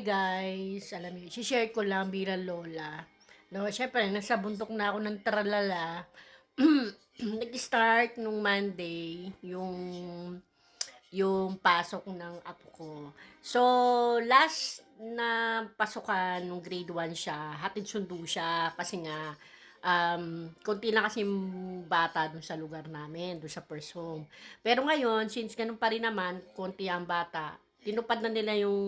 guys, alam niyo, share ko lang bilang lola. No, syempre nasa bundok na ako ng tralala. Nag-start nung Monday yung pasok ng apo ko. So, last na pasukan nung grade 1 siya, hatid sundo siya kasi nga konti lang kasi yung bata dun sa lugar namin, dun sa first home. Pero ngayon, since ganun pa rin naman, konti ang bata, tinupad na nila yung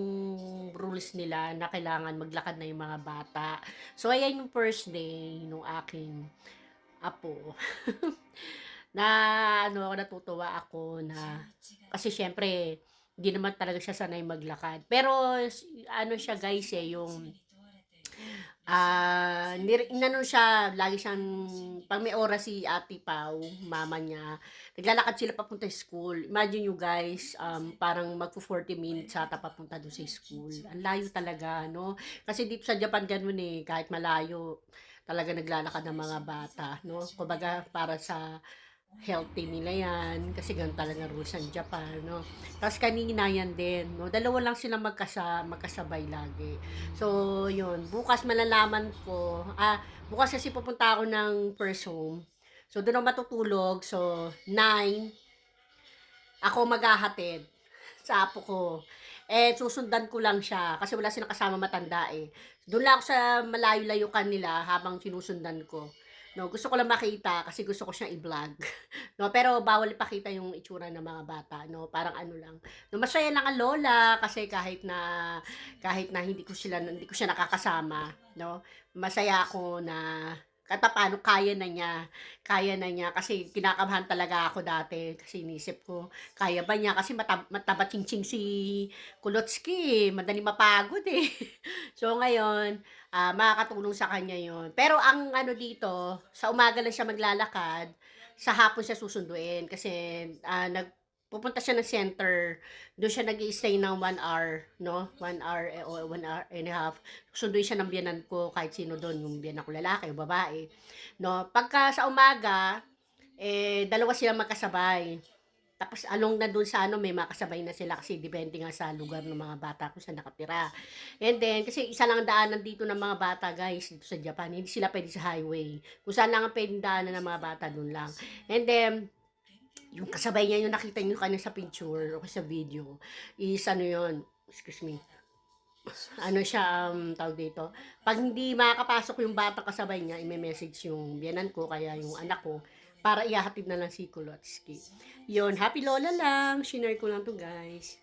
rules nila na kailangan maglakad na yung mga bata. So, ayan yung first day nung aking apo. Na ano ako, natutuwa ako na kasi syempre hindi naman talaga siya sanay maglakad. Pero ano siya guys yung inano siya, lagi siyang, pag may oras si Ate Pau, mama niya, naglalakad sila papunta sa school. Imagine you guys, parang magpo 40 minutes ata papunta doon sa school. Ang layo talaga, no? Kasi dito sa Japan ganun eh, kahit malayo, talaga naglalakad ng mga bata, no? Kumbaga para sa healthy nila yan kasi ganun talaga rules ng Japan, no? Tapos kanina yan din, no? Dalawa lang sila magkasabay lagi. So, yun. Bukas malalaman ko, bukas kasi pupunta ako ng first home. So, doon ako matutulog. So, 9, ako maghahatid sa apo ko. Susundan ko lang siya kasi wala silang kasama matanda eh. Doon lang ako sa malayo-layukan nila habang sinusundan ko. No, gusto ko lang makita kasi gusto ko siyang i-vlog. No, pero bawal ipakita yung itsura ng mga bata, no. Parang ano lang. No, masaya lang ang lola kasi kahit na hindi ko siya nakakasama, no. Masaya ako na kahit papaano kaya na niya kasi kinakabahan talaga ako dati kasi inisip ko kaya ba niya kasi mataba ching si Kulotsky, madaling mapagod eh. So ngayon, makakatulong sa kanya yon. Pero ang ano dito, sa umaga lang siya maglalakad, sa hapon siya susunduin kasi pupunta siya ng center, doon siya nag-i-stay ng 1 hour, no? 1 hour o 1 hour and a half. Susunduin siya ng biyanan ko kahit sino doon, yung biyanan ko lalaki o babae. No? Pagka sa umaga, dalawa sila magkasabay. Tapos along na dun sa ano, may makasabay na sila kasi depende nga sa lugar ng mga bata kung saan nakatira. And then, kasi isa lang ang daanan dito ng mga bata guys, dito sa Japan. Hindi sila pwede sa highway. Kung saan lang ang pwedeng daanan ng mga bata, dun lang. And then, yung kasabay niya, yung nakita niyo kanya sa picture o sa video, is ano yun, excuse me, ano siya, tawag dito, pag hindi makakapasok yung bata kasabay niya, i-message yung biyanan ko, kaya yung anak ko, para ihahatid na lang si Kulotsky. Yun, happy lola lang, shinare ko lang to guys.